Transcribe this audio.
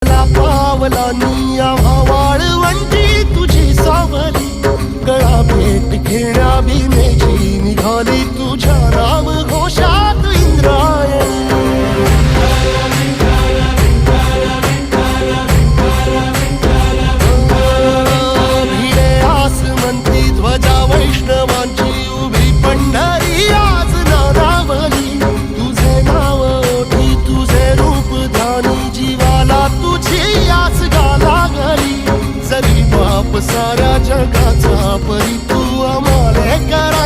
पावलांनी आम्हा वाळवंटी तुझी सावली, गळा भेट घेण्या भीमेची निघाली तुझ्या नाम घोषात इंद्रायणी. भिडे आसमंती ध्वजा वैष्णवांची उभी पंढरी आज नारावली. तुझे नाव ओठी तुझे रूप ध्यानी जीवाला तुझी आस गाला गली. जरी बाप साऱ्या जगाचा परी तू आम्हाले करा